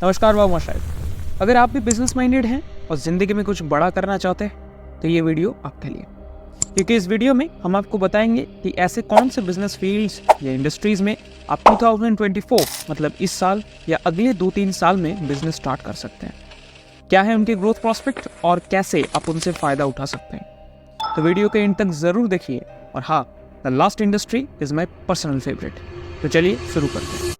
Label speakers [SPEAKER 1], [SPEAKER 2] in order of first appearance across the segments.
[SPEAKER 1] नमस्कार बाबू साहब, अगर आप भी बिजनेस माइंडेड हैं और ज़िंदगी में कुछ बड़ा करना चाहते हैं तो ये वीडियो आपके लिए, क्योंकि इस वीडियो में हम आपको बताएंगे कि ऐसे कौन से बिजनेस फील्ड्स या इंडस्ट्रीज़ में आप 2024 मतलब इस साल या अगले 2-3 साल में बिजनेस स्टार्ट कर सकते हैं, क्या है उनके ग्रोथ प्रॉस्पेक्ट और कैसे आप उनसे फ़ायदा उठा सकते हैं। तो वीडियो के एंड तक ज़रूर देखिए। और हाँ, the last industry is my personal favourite. तो चलिए शुरू करते हैं।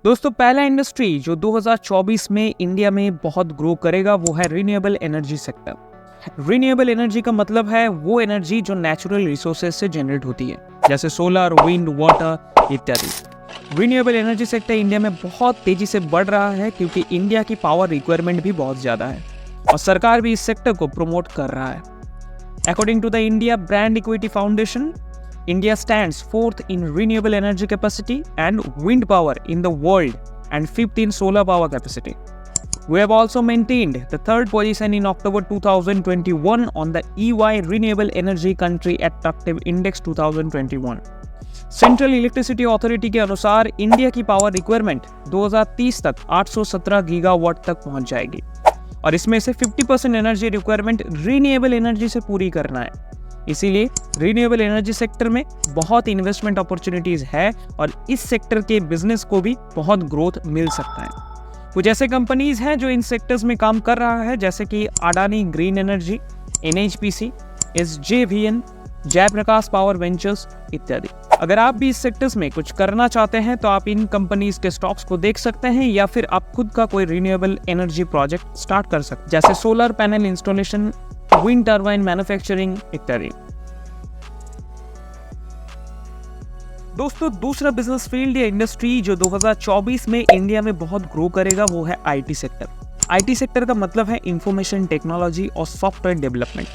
[SPEAKER 1] दोस्तों, पहला इंडस्ट्री जो 2024 में इंडिया में बहुत ग्रो करेगा वो है renewable energy sector. Renewable energy का मतलब है वो एनर्जी जो नेचुरल रिसोर्सेज से जनरेट होती है, जैसे सोलर, विंड, वाटर इत्यादि। रिन्यूएबल एनर्जी सेक्टर इंडिया में बहुत तेजी से बढ़ रहा है क्योंकि इंडिया की पावर रिक्वायरमेंट भी बहुत ज़्यादा है और सरकार भी इस सेक्टर को प्रमोट कर रहा है। According to the India Brand Equity Foundation, India stands fourth in renewable energy capacity and wind power in the world and fifth in solar power capacity. We have also maintained the third position in October 2021 on the EY Renewable Energy Country Attractive Index 2021. Central electricity authority के अनुसार India की power requirement 2030 तक 817 gigawatt तक पहुंच जाएगी और इसमें से 50% एनर्जी रिक्वायरमेंट रिन्यूएबल एनर्जी से पूरी करना है। इसीलिए रिन्यूएबल एनर्जी सेक्टर में बहुत इन्वेस्टमेंट अपॉर्चुनिटीज है और इस सेक्टर के बिजनेस को भी बहुत ग्रोथ मिल सकता है। कुछ ऐसे कंपनीज हैं जो इन सेक्टर्स में काम कर रहा है, जैसे कि Adani Green Energy, NHPC, SJVN, Jaiprakash Power Ventures इत्यादि। अगर आप भी इस सेक्टर्स में कुछ करना चाहते हैं तो आप इन कंपनीज के स्टॉक्स को देख सकते हैं या फिर आप खुद का कोई रिन्यूएबल एनर्जी प्रोजेक्ट स्टार्ट कर सकते हैं, जैसे solar panel installation, wind turbine manufacturing इत्यादि। दोस्तों, दूसरा बिजनेस फील्ड या इंडस्ट्री जो 2024 में इंडिया में बहुत ग्रो करेगा वो है IT सेक्टर। IT सेक्टर का मतलब है इंफॉर्मेशन टेक्नोलॉजी और सॉफ्टवेयर डेवलपमेंट।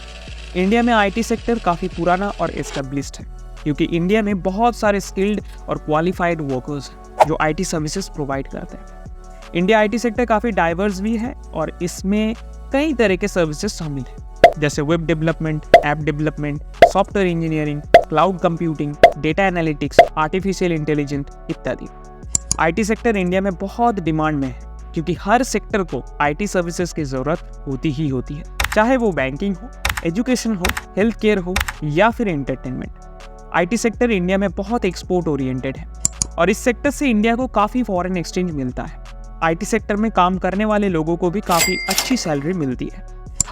[SPEAKER 1] इंडिया में IT सेक्टर काफी पुराना और एस्टेब्लिश्ड है क्योंकि इंडिया में बहुत सारे स्किल्ड और क्वालिफाइड वर्कर्स हैं जो IT सर्विसेज प्रोवाइड करते हैं। इंडिया IT सेक्टर काफी डाइवर्स भी है और इसमें कई तरह के सर्विसेज शामिल हैं, जैसे web development, app development, software engineering, cloud computing, data analytics, artificial intelligence इत्यादि। IT सेक्टर इंडिया में बहुत डिमांड में है क्योंकि हर सेक्टर को IT सर्विसेज की जरूरत होती ही होती है, चाहे वो बैंकिंग हो, एजुकेशन हो, हेल्थ केयर हो या फिर एंटरटेनमेंट। IT सेक्टर इंडिया में बहुत एक्सपोर्ट ओरिएंटेड है और इस सेक्टर से इंडिया को काफ़ी फॉरेन एक्सचेंज मिलता है। IT सेक्टर में काम करने वाले लोगों को भी काफ़ी अच्छी सैलरी मिलती है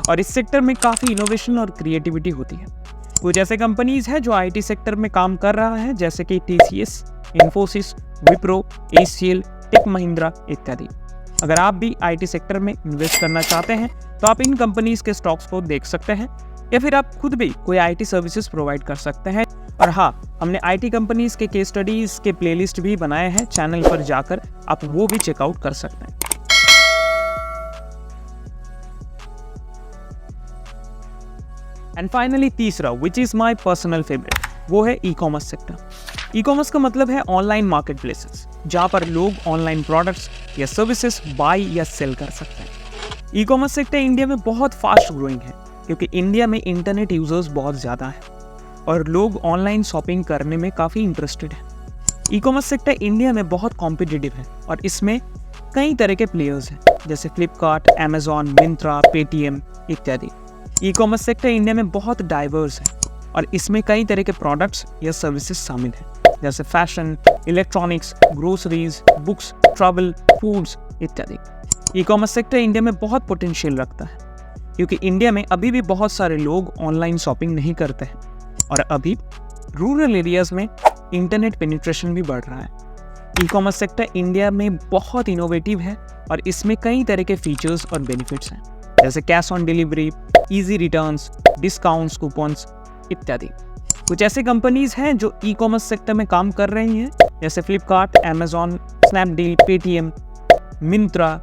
[SPEAKER 1] और इस सेक्टर में काफ़ी इनोवेशन और क्रिएटिविटी होती है। कुछ ऐसे कंपनीज हैं जो IT सेक्टर में काम कर रहा है, जैसे कि TCS, Infosys, Wipro, ACL, Tech Mahindra इत्यादि। अगर आप भी IT सेक्टर में इन्वेस्ट करना चाहते हैं तो आप इन कंपनीज के स्टॉक्स को देख सकते हैं या फिर आप खुद भी कोई IT सर्विसेज प्रोवाइड कर सकते हैं। और हाँ, हमने IT कंपनीज के केस स्टडीज के प्लेलिस्ट भी बनाए हैं, चैनल पर जाकर आप वो भी चेकआउट कर सकते हैं। एंड फाइनली तीसरा, which is my personal favourite, वो है ई-कॉमर्स सेक्टर। ई-कॉमर्स का मतलब है ऑनलाइन मार्केट प्लेसेस, जहाँ पर लोग ऑनलाइन प्रोडक्ट्स या सर्विसेज बाई या सेल कर सकते हैं। ई-कॉमर्स सेक्टर इंडिया में बहुत फास्ट ग्रोइंग है क्योंकि इंडिया में इंटरनेट यूजर्स बहुत ज़्यादा हैं और लोग ऑनलाइन शॉपिंग करने में काफ़ी इंटरेस्टेड हैं। ई-कॉमर्स सेक्टर इंडिया में बहुत कॉम्पिटिटिव है और इसमें कई तरह के प्लेयर्स हैं, जैसे फ्लिपकार्ट, अमेजॉन, मिंत्रा, पेटीएम इत्यादि। ई-कॉमर्स सेक्टर इंडिया में बहुत डाइवर्स है और इसमें कई तरह के प्रोडक्ट्स या सर्विसेज शामिल हैं, जैसे fashion, electronics, groceries, books, travel, foods इत्यादि। ई-कॉमर्स सेक्टर इंडिया में बहुत पोटेंशियल रखता है क्योंकि इंडिया में अभी भी बहुत सारे लोग ऑनलाइन शॉपिंग नहीं करते हैं और अभी रूरल एरियाज में इंटरनेट पेनिट्रेशन भी बढ़ रहा है। ई-कॉमर्स सेक्टर इंडिया में बहुत इनोवेटिव है और इसमें कई तरह के फीचर्स और बेनिफिट्स हैं, जैसे cash on delivery, easy returns, discounts, coupons इत्यादि। कुछ ऐसे कंपनीज हैं जो ई-कॉमर्स सेक्टर में काम कर रही हैं, जैसे Flipkart, Amazon, Snapdeal, Paytm, Myntra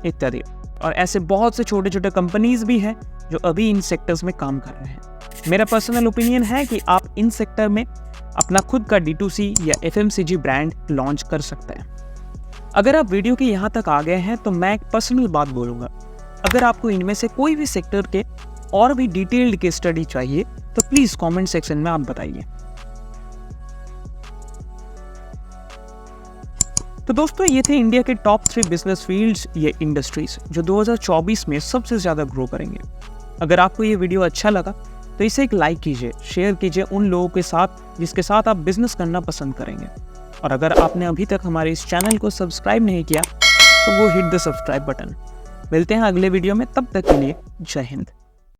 [SPEAKER 1] इत्यादि। और ऐसे बहुत से छोटे छोटे कंपनीज भी हैं जो अभी इन सेक्टर्स में काम कर रहे हैं। मेरा पर्सनल ओपिनियन है कि आप इन सेक्टर में अपना खुद का D2C या FMCG ब्रांड लॉन्च कर सकते हैं। अगर आप वीडियो के यहाँ तक आ गए हैं तो मैं एक पर्सनल बात बोलूँगा, अगर आपको इनमें से कोई भी सेक्टर के और भी डिटेल्ड केस स्टडी चाहिए तो प्लीज़ कमेंट सेक्शन में आप बताइए। तो दोस्तों ये थे इंडिया के टॉप 3 बिजनेस फील्ड्स या इंडस्ट्रीज जो 2024 में सबसे ज़्यादा ग्रो करेंगे। अगर आपको ये वीडियो अच्छा लगा तो इसे एक लाइक कीजिए, शेयर कीजिए उन लोगों के साथ जिसके साथ आप बिजनेस करना पसंद करेंगे। और अगर आपने अभी तक हमारे इस चैनल को सब्सक्राइब नहीं किया तो वो हिट द सब्सक्राइब बटन। मिलते हैं अगले वीडियो में, तब तक के लिए जय हिंद।